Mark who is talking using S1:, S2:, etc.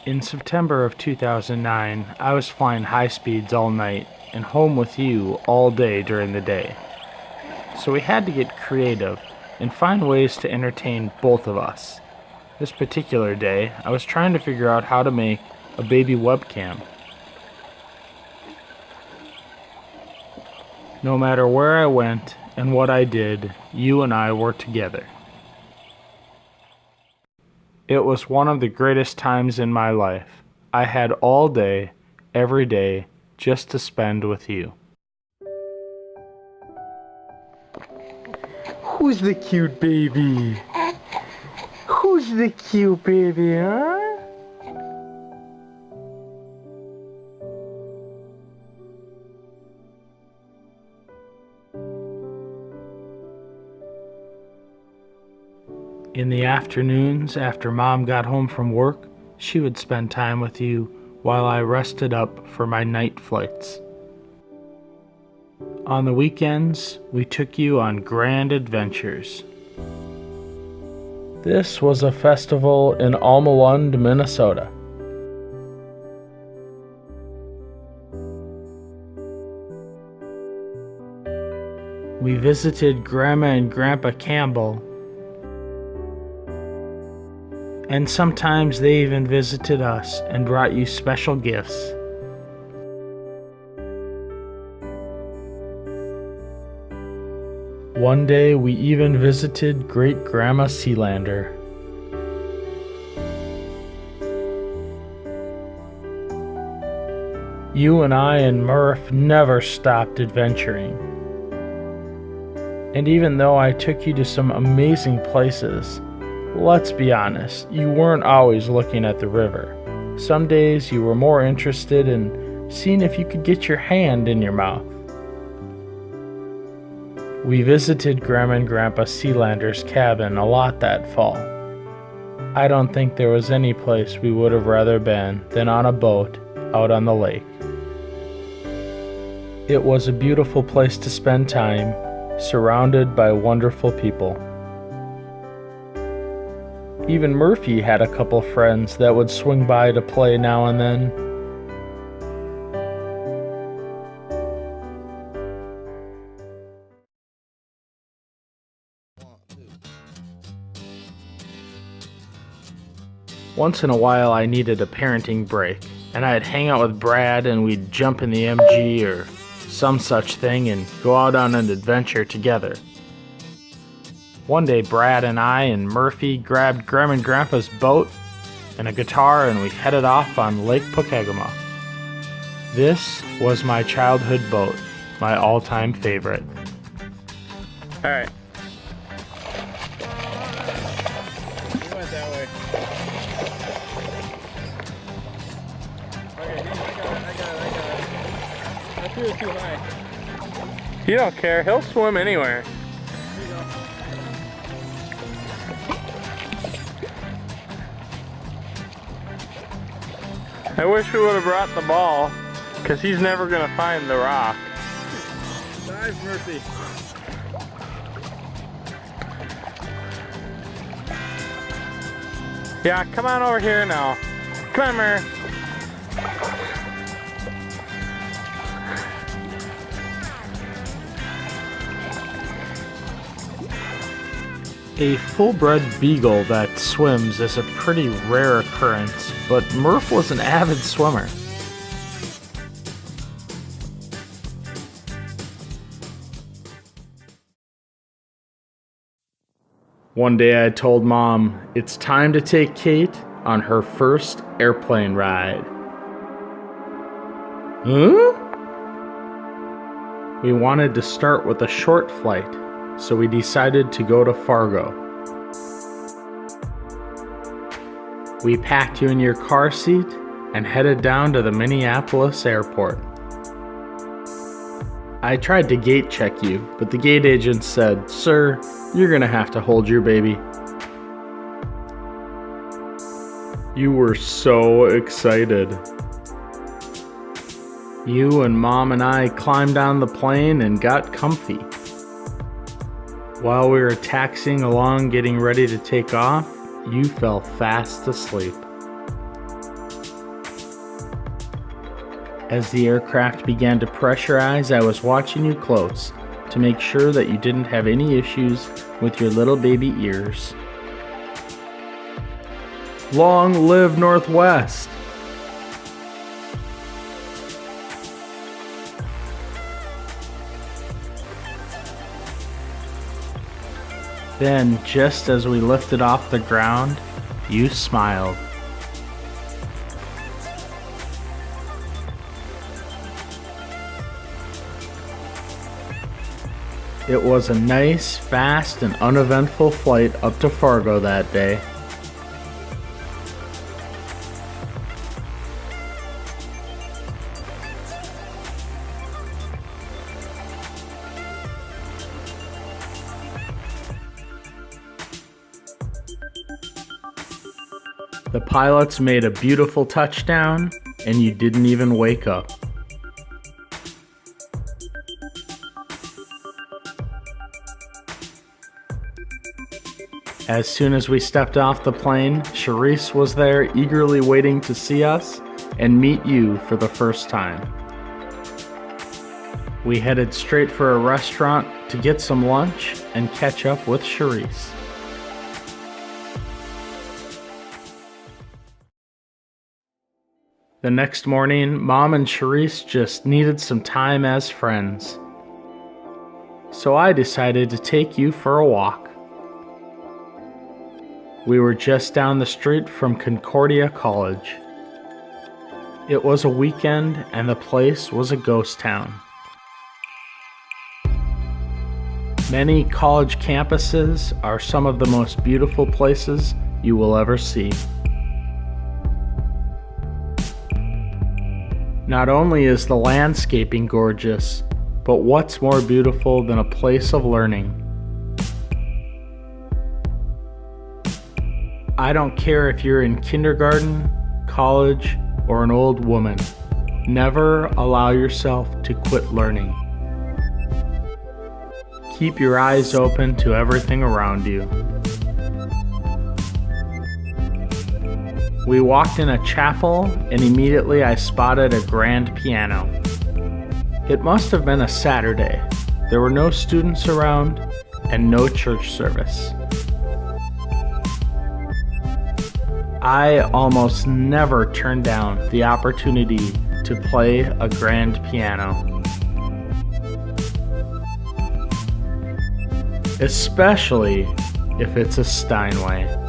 S1: In September of 2009, I was flying high speeds all night and home with you all day during the day. So we had to get creative and find ways to entertain both of us. This particular day, I was trying to figure out how to make a baby webcam. No matter where I went and what I did, you and I were together. It was one of the greatest times in my life. I had all day, every day, just to spend with you.
S2: Who's the cute baby? Who's the cute baby, huh?
S1: In the afternoons, after Mom got home from work, she would spend time with you while I rested up for my night flights. On the weekends, we took you on grand adventures. This was a festival in Almalund, Minnesota. We visited Grandma and Grandpa Campbell, and sometimes they even visited us and brought you special gifts. One day we even visited Great Grandma Sealander. You and I and Murph never stopped adventuring. And even though I took you to some amazing places, let's be honest, you weren't always looking at the river. Some days you were more interested in seeing if you could get your hand in your mouth. We visited Grandma and Grandpa Sealander's cabin a lot that fall. I don't think there was any place we would have rather been than on a boat out on the lake. It was a beautiful place to spend time, surrounded by wonderful people. Even Murphy had a couple friends that would swing by to play now and then. Once in a while I needed a parenting break, and I'd hang out with Brad and we'd jump in the MG or some such thing and go out on an adventure together. One day Brad and I and Murphy grabbed Grandma and Grandpa's boat and a guitar and we headed off on Lake Pokegama. This was my childhood boat, my all-time favorite.
S2: Alright. We went that way. Okay, I got it. I threw it too high. He don't care, he'll swim anywhere. There you go. I wish we would have brought the ball, because he's never going to find the rock. Dive, Murphy. Yeah, come on over here now. Come on, Murph.
S1: A full-bred beagle that swims is a pretty rare occurrence, but Murph was an avid swimmer. One day I told Mom it's time to take Kate on her first airplane ride. Huh? We wanted to start with a short flight, so we decided to go to Fargo. We packed you in your car seat and headed down to the Minneapolis airport. I tried to gate check you, but the gate agent said, "Sir, you're gonna have to hold your baby." You were so excited. You and Mom and I climbed on the plane and got comfy. While we were taxiing along getting ready to take off, you fell fast asleep. As the aircraft began to pressurize, I was watching you close to make sure that you didn't have any issues with your little baby ears. Long live Northwest! Then, just as we lifted off the ground, you smiled. It was a nice, fast, and uneventful flight up to Fargo that day. The pilots made a beautiful touchdown, and you didn't even wake up. As soon as we stepped off the plane, Charisse was there eagerly waiting to see us and meet you for the first time. We headed straight for a restaurant to get some lunch and catch up with Charisse. The next morning, Mom and Charisse just needed some time as friends. So I decided to take you for a walk. We were just down the street from Concordia College. It was a weekend and the place was a ghost town. Many college campuses are some of the most beautiful places you will ever see. Not only is the landscaping gorgeous, but what's more beautiful than a place of learning? I don't care if you're in kindergarten, college, or an old woman. Never allow yourself to quit learning. Keep your eyes open to everything around you. We walked in a chapel, and immediately I spotted a grand piano. It must have been a Saturday. There were no students around and no church service. I almost never turn down the opportunity to play a grand piano, especially if it's a Steinway.